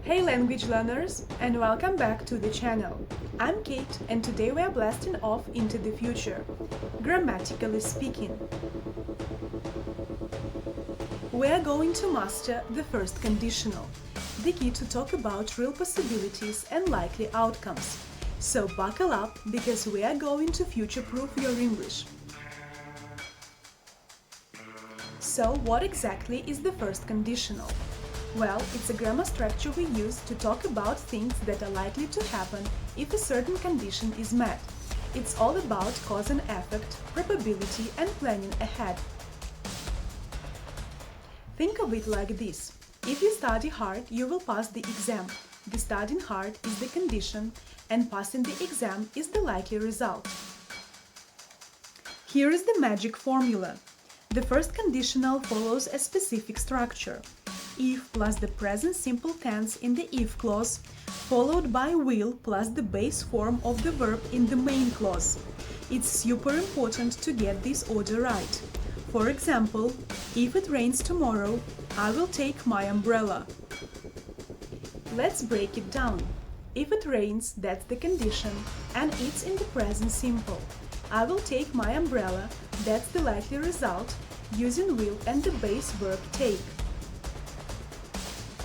Hey language learners, and welcome back to the channel. I'm Kate, and today we are blasting off into the future, grammatically speaking. We are going to master the first conditional, the key to talk about real possibilities and likely outcomes. So buckle up, because we are going to future-proof your English. So what exactly is the first conditional? Well, it's a grammar structure we use to talk about things that are likely to happen if a certain condition is met. It's all about cause and effect, probability, and planning ahead. Think of it like this. If you study hard, you will pass the exam. The studying hard is the condition, and passing the exam is the likely result. Here is the magic formula. The first conditional follows a specific structure. If plus the present simple tense in the if clause, followed by will plus the base form of the verb in the main clause. It's super important to get this order right. For example, if it rains tomorrow, I will take my umbrella. Let's break it down. If it rains, that's the condition, and it's in the present simple. I will take my umbrella, that's the likely result, using will and the base verb take.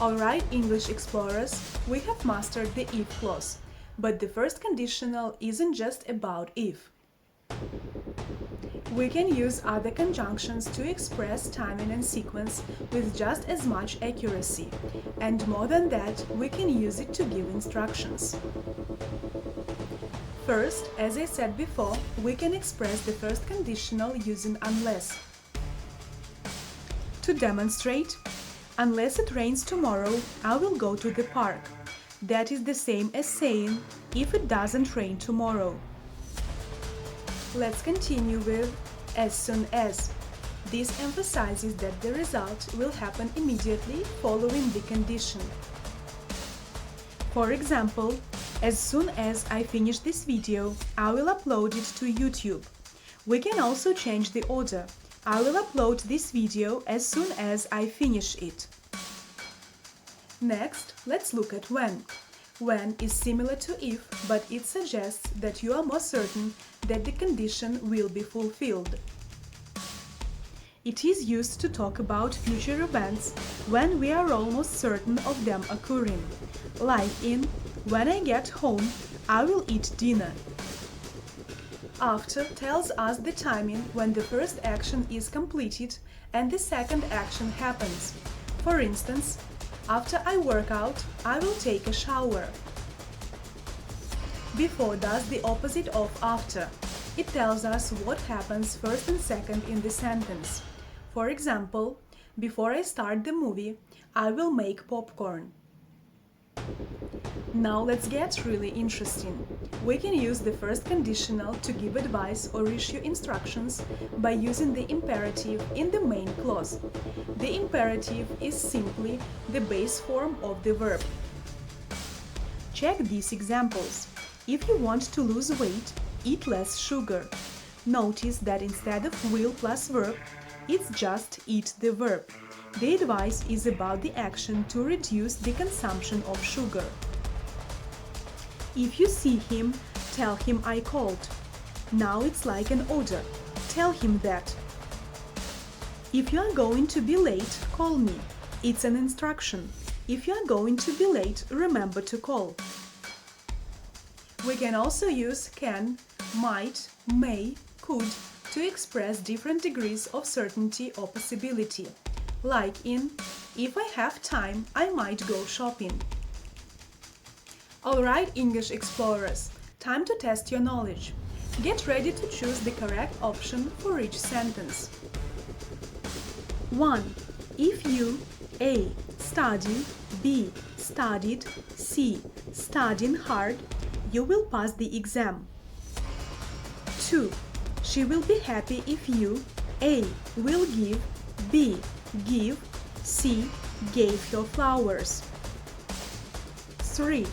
Alright, English explorers, we have mastered the if clause, but the first conditional isn't just about if. We can use other conjunctions to express timing and sequence with just as much accuracy, and more than that, we can use it to give instructions. First, as I said before, we can express the first conditional using unless. To demonstrate, unless it rains tomorrow, I will go to the park. That is the same as saying, if it doesn't rain tomorrow. Let's continue with as soon as. This emphasizes that the result will happen immediately following the condition. For example, as soon as I finish this video, I will upload it to YouTube. We can also change the order. I will upload this video as soon as I finish it. Next, let's look at when. When is similar to if, but it suggests that you are more certain that the condition will be fulfilled. It is used to talk about future events when we are almost certain of them occurring, like in when I get home, I will eat dinner. After tells us the timing when the first action is completed and the second action happens. For instance, after I work out, I will take a shower. Before does the opposite of after. It tells us what happens first and second in the sentence. For example, before I start the movie, I will make popcorn. Now let's get really interesting. We can use the first conditional to give advice or issue instructions by using the imperative in the main clause. The imperative is simply the base form of the verb. Check these examples. If you want to lose weight, eat less sugar. Notice that instead of will plus verb, it's just eat the verb. The advice is about the action to reduce the consumption of sugar. If you see him, tell him I called. Now it's like an order. Tell him that. If you are going to be late, call me. It's an instruction. If you are going to be late, remember to call. We can also use can, might, may, could to express different degrees of certainty or possibility. Like in, if I have time, I might go shopping. Alright, English explorers, time to test your knowledge. Get ready to choose the correct option for each sentence. 1. If you A. Study, B. Studied, C. Studying hard, you will pass the exam. 2. She will be happy if you A. Will give, B. Give, C. Gave her flowers. 3.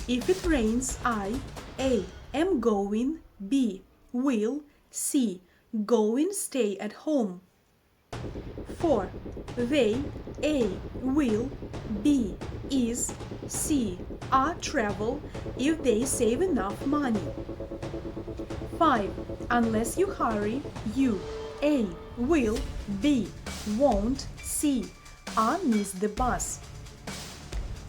If it rains, I A. Am going, B. Will, C. Going stay at home. 4. They A. Will, B. is, see, are travel if they save enough money. 5. Unless you hurry, you A. will, B. won't, C. miss the bus.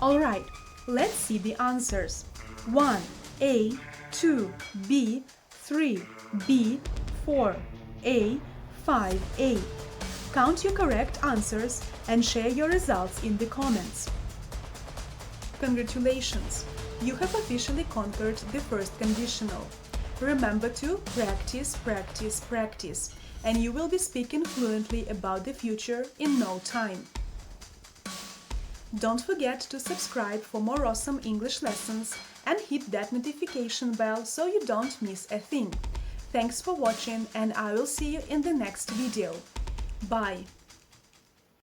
Alright, let's see the answers. 1. A. 2. B. 3. B. 4. A. 5. A. Count your correct answers and share your results in the comments. Congratulations! You have officially conquered the first conditional. Remember to practice, practice, practice, and you will be speaking fluently about the future in no time. Don't forget to subscribe for more awesome English lessons and hit that notification bell so you don't miss a thing. Thanks for watching, and I will see you in the next video. Bye!